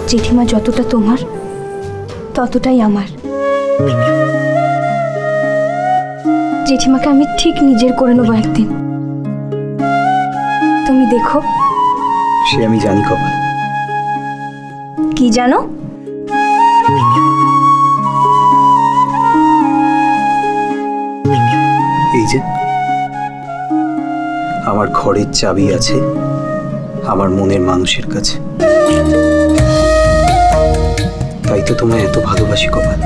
জেঠিমা যতটা তোমার ততটাই আমার। জেঠিমাকে আমি ঠিক নিজের করে নেবো একদিন, তুমি দেখো। সে আমি জানি কপাল। কি জানো? এই যে আমার ঘরের চাবি আছে আমার মনের মানুষের কাছে, তাই তো তোমায় এত ভালোবাসি কপাল।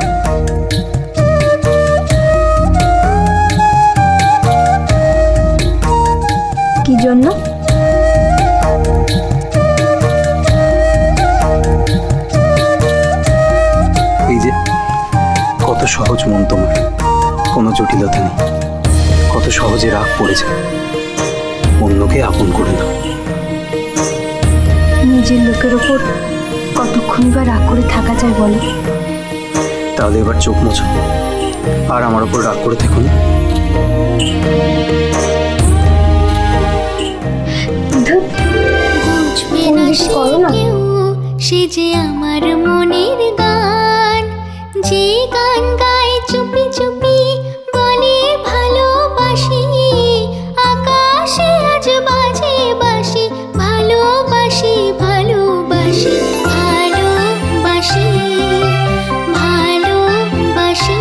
কি জন্য? এই যে কত সহজ মন তোমার, কোনো জটিলতা নেই, কত সহজে রাগ পড়ে যায়, অন্যকে আপন করে নাও। নিজের লোকের ওপর কতক্ষণই বা রাগ করে থাকা যায় বলো? তাহলে এবার চোখ মোছো আর আমার ওপর রাগ করে থেকো না। করো না। সে যে আমার মনের গান, যে গান গায় চুপি চুপি বলে ভালোবাসি, আকাশে আজ বাজে বাসি, ভালোবাসি ভালোবাসি ভালোবাসি ভালোবাসি।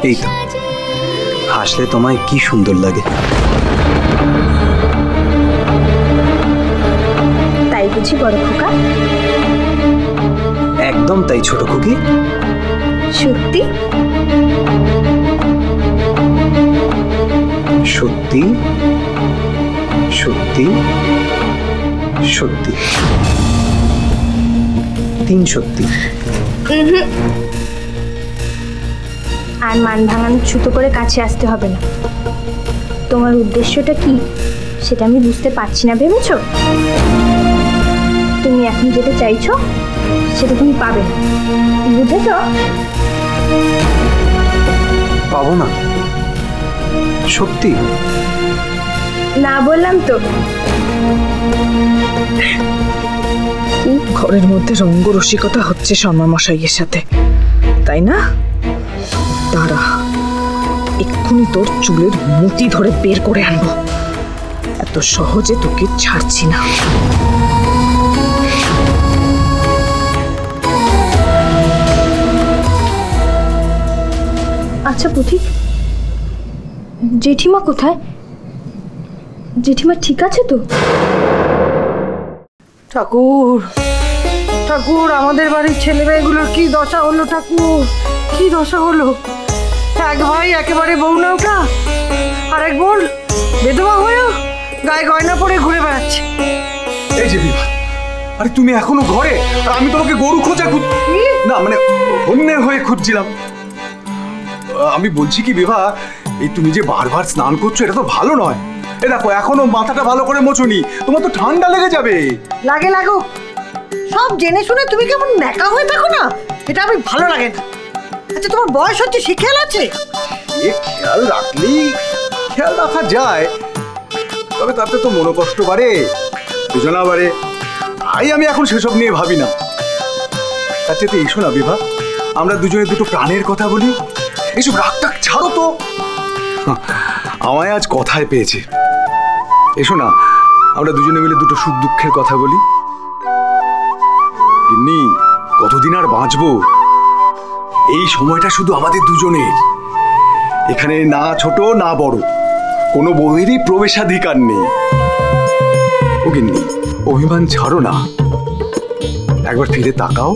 এই তো হাসলে তোমায় কি সুন্দর লাগে। তাই বুঝি বড় খোকা? একদম তাই ছোট খুকি। সত্যি সত্যি সত্যি সত্যি, তিন সত্যি। আর মান ভাঙানোর ছুতো করে কাছে আসতে হবে না। তোমার উদ্দেশ্যটা কি সেটা আমি বুঝতে পারছি না ভেবেছো? তুমি এখন যেতে চাইছো সেটা তুমি পাবে না, বুঝেছো? পাবো না? সত্যি না বললাম তো। ঘরের মধ্যে রঙ্গরসিকতা হচ্ছে শর্মামশাইয়ের সাথে, তাই না? দাঁড়া, এক্ষুনি তোর চুলের মুঠি ধরে বের করে আনবো। এত সহজে তোকে ছাড়ছি না। আচ্ছা পথিক, জেঠিমা কোথায়? জেঠিমা ঠিক আছে তো? ঠাকুর ঠাকুর, আমাদের বাড়ির ছেলে মেয়েগুলোর কি দশা হলো ঠাকুর, কি দশা হলো? এক ভাই একেবারে বউ নৌকা, আর এক বোন বেধবা হয়েও গায়ে গয়না পরে ঘুরে বেড়াচ্ছে। এই যে বিভা, আরে তুমি এখনো ঘরে, আর আমি তোমাকে গরু খোঁজা না মানে অন্যের হয়ে খুঁজছিলাম। আমি বলছি কি বিভা, এই তুমি যে বারবার স্নান করছো এটা তো ভালো নয়। এ দেখো এখনো মাথাটা ভালো করে মোছনি, তোমার তো ঠান্ডা লেগে যাবে। লাগে লাগুক, সব জেনে শুনে তুমি কেমন ন্যাকা হয়ে থাকো না, এটা আমি ভালো লাগে না। আচ্ছা তোমার বয়স হচ্ছে, সে খেয়াল আছে? এ খেয়াল রাখলেই খেয়াল রাখা যায়, তবে তাতে তো মনোকষ্ট বাড়ে, বেদনা বাড়ে। তাই আমি এখন সেসব নিয়ে ভাবি না। তার চেয়ে এসো না বিভা, আমরা দুজনে দুটো প্রাণের কথা বলি। এইসব রাগটাক ছাড়ো তো। আমায় আজ কথায় পেয়েছে। এসো না, আমরা দুজনে মিলে দুটো সুখ দুঃখের কথা বলি। গিন্নি, কতদিন আর বাঁচবো? এই সময়টা শুধু আমাদের দুজনের। এখানে না ছোট না বড়, কোনো বউয়েরই প্রবেশাধিকার নেই। ও গিন্নি, অভিমান ছাড়ো না, একবার ফিরে তাকাও।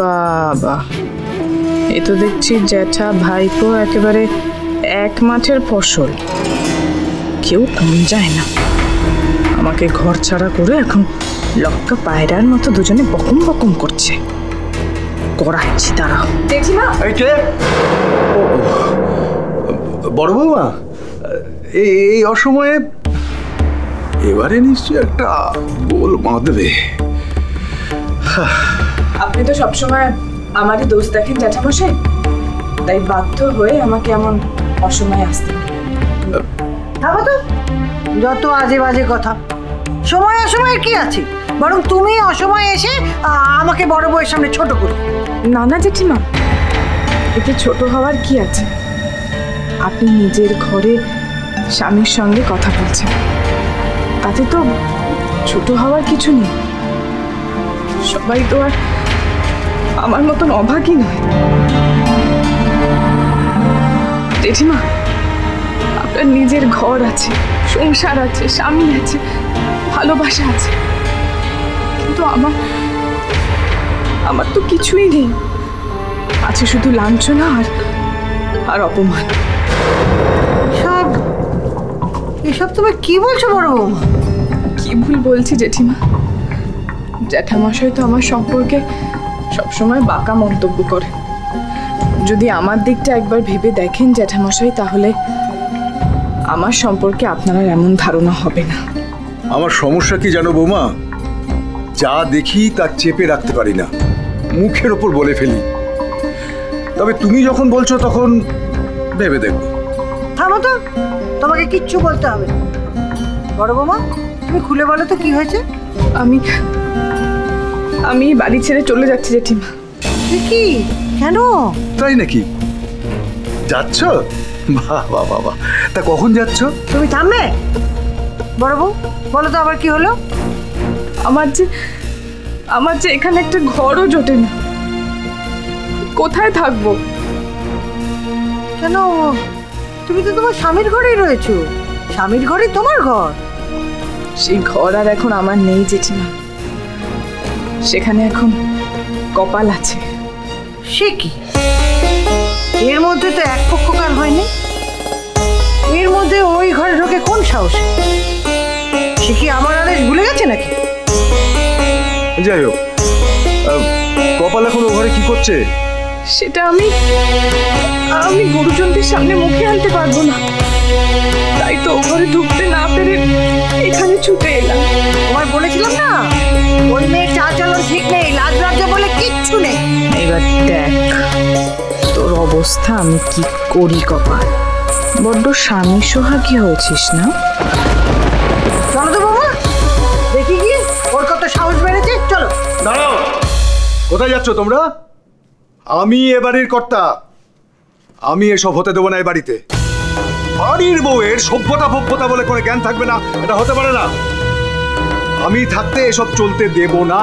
বাবা, এ তো দেখছি জ্যাঠা ভাইপো একেবারে এক মাঠের ফসল, কেউ কম যায় না। আমাকে ঘর ছাড়া করে এখন লক্কা পায়রার মতো দুজনে বকম বকম করছে। করাচ্ছি তারা। এই কে? বড় বৌমা, এই অসময়ে এবারে নিশ্চয়ই একটা গোল বাঁধবে। আপনি তো সবসময় আমারই দোষ দেখেন জ্যাঠামশাই, তাই বাধ্য হয়ে আমাকে এমন অসময়ে আসতে হবে। থামো তো, যত আজে বাজে কথা। সময় অসময়ের কি আছে, বরং তুমি অসময়ে এসে আমাকে বড় বউয়ের সামনে ছোট করো। না না জেঠিমা, এতে ছোট হওয়ার কি আছে? আপনি নিজের ঘরে স্বামীর সঙ্গে কথা বলছেন, তাতে তো ছোট হওয়ার কিছু নেই। সবাই তো আর আমার মতন অভাগী নয়। জেঠিমা, আপনার নিজের ঘর আছে, সংসার আছে, স্বামী আছে, ভালোবাসা আছে, কিন্তু আমার তো কিছুই নেই। আছে শুধু লাঞ্ছনা আর অপমান। এসব তুমি কি বলছো বড় বৌমা? কি ভুল বলছি জেঠিমা? জ্যাঠামশাই তো আমার সম্পর্কে সবসময় বাঁকা মন্তব্য করে। যদি আমার দিকটা একবার ভেবে দেখেন জ্যাঠামশাই, তাহলে আমার সম্পর্কে আপনার এমন ধারণা হবে না। আমার সমস্যা কি জানো বৌমা? যা দেখি তা চেপে রাখতে পারি না, মুখের ওপর বলে ফেলি। তবে তুমি যখন বলছো তখন ভেবে দেখো। থামো তো, তোমাকে কিচ্ছু বলতে হবে না। বড় বৌমা, তুমি খুলে বলো তো কি হয়েছে? আমি বাড়ি ছেড়ে চলে যাচ্ছি জেঠিমা। কি? কেন? তাই নাকি? যাচ্ছ? বাহ বাহ বাহ বাহ। তা কখন যাচ্ছ? তুমি থামবে? বড় বউ, বলো তো আবার কি হলো? আমার যে এখানে একটা ঘরও জোটে না, কোথায় থাকবো? কেন? তুমি তো তোমার স্বামীর ঘরেই রয়েছো, স্বামীর ঘরই তোমার ঘর। সেই ঘর আর এখন আমার নেই জেঠিমা, সেখানে এখন কপাল আছে। সে কি? এর মধ্যে তো এক পক্ষকার হয়নি, এর মধ্যে ওই ঘরে ঢোকে কোন সাহসে? সে কি আমার আদেশ ভুলে গেছে নাকি? যাই হোক, কপাল এখন ও ঘরে কি করছে? সেটা আমি গুরুজনদের সামনে মুখে আনতে পারবো না, তাই তো ও ঘরে ঢুকতে না পেরে এখানে ছুটে এলাম। তোমায় বলেছিলাম না, ওই মেয়ের চালচলন ঠিক নেই, লাজ লজ্জা বলে কিচ্ছু নেই। এবার দেখ তোর অবস্থা আমি কি করি। কপাল, বড্ড স্বামী সোহাগী হয়েছিস না? চলো তো বাবা, দেখি কি ওর কত সাহস বেড়েছে। চলো। দাঁড়াও, কোথায় যাচ্ছ তোমরা? আমি এ বাড়ির কর্তা, আমি এসব হতে দেবো না। এ বাড়িতে বাড়ির বউয়ের সভ্যতা ভব্যতা বলে করে জ্ঞান থাকবে না, এটা হতে পারে না। আমি থাকতে এসব চলতে দেব না।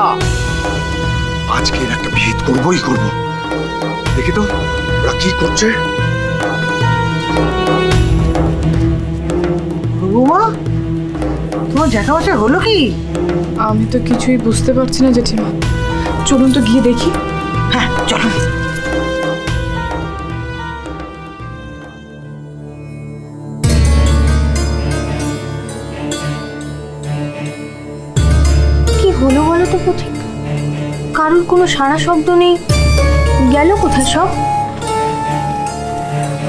আজকে একটা ভিত করবই করব। দেখি তো ওরা কি করছে। বৌমা, তোমার জ্যাঠামশাই হলো কি? আমি তো কিছুই বুঝতে পারছি না জেঠিমা, চলুন তো গিয়ে দেখি। হ্যাঁ চলো। কি হলো বলো তো পথিক? কারোর কোনো সাড়া শব্দ নেই, গেল কোথায় সব?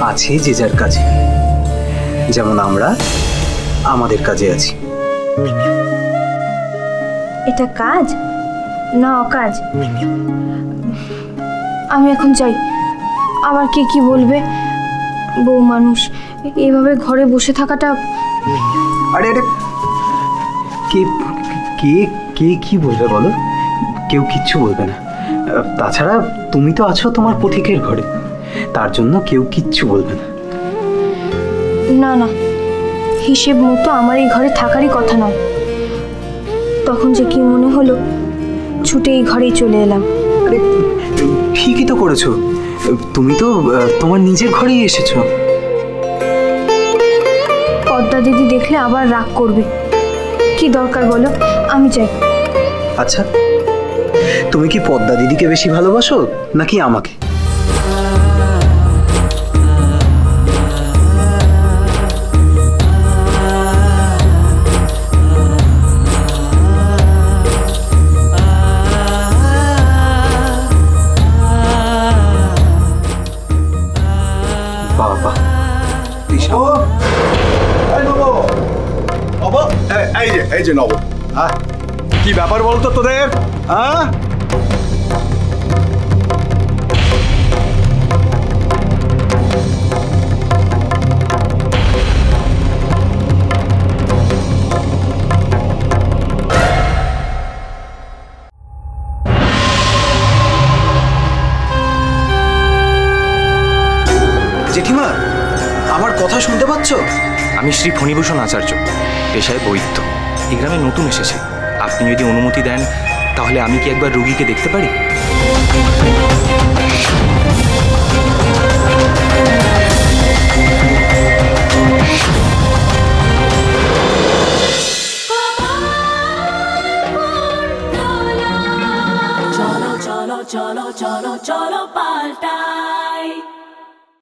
আছে যে যার কাজে, যেমন আমরা আমাদের কাজে আছি। এটা কাজ না অকাজ? আমি এখন যাই, আবার কে কি বলবে। বউ মানুষ, এভাবে ঘরে বসে থাকাটা। আরে আরে, কে কে কে কি বলবে বলো? কেউ কিচ্ছু বলবে না। তাছাড়া তুমি তো আছো তোমার পথিকের ঘরে, তার জন্য কেউ কিচ্ছু বলবে না। না না, হিসেব মতো আমার এই ঘরে থাকারই কথা নয়। তখন যে কি মনে হলো, ছুটে এই ঘরেই চলে এলাম। আরে ঠিকই তো করেছো, তুমি তো তোমার নিজের ঘরেই এসেছো। পদ্মা দিদি দেখলে আবার রাগ করবে। কি দরকার বলো, আমি চাই। আচ্ছা, তুমি কি পদ্মা দিদিকে বেশি ভালোবাসো নাকি আমাকে? বাবা, এই যে নব, কি ব্যাপার বলতো তোদের? কথা শুনতে পাচ্ছ? আমি শ্রী ফণীভূষণ আচার্য, পেশায় বৈদ্য। এই গ্রামে নতুন এসেছে। আপনি যদি অনুমতি দেন তাহলে আমি কি একবার রোগীকে দেখতে পারি?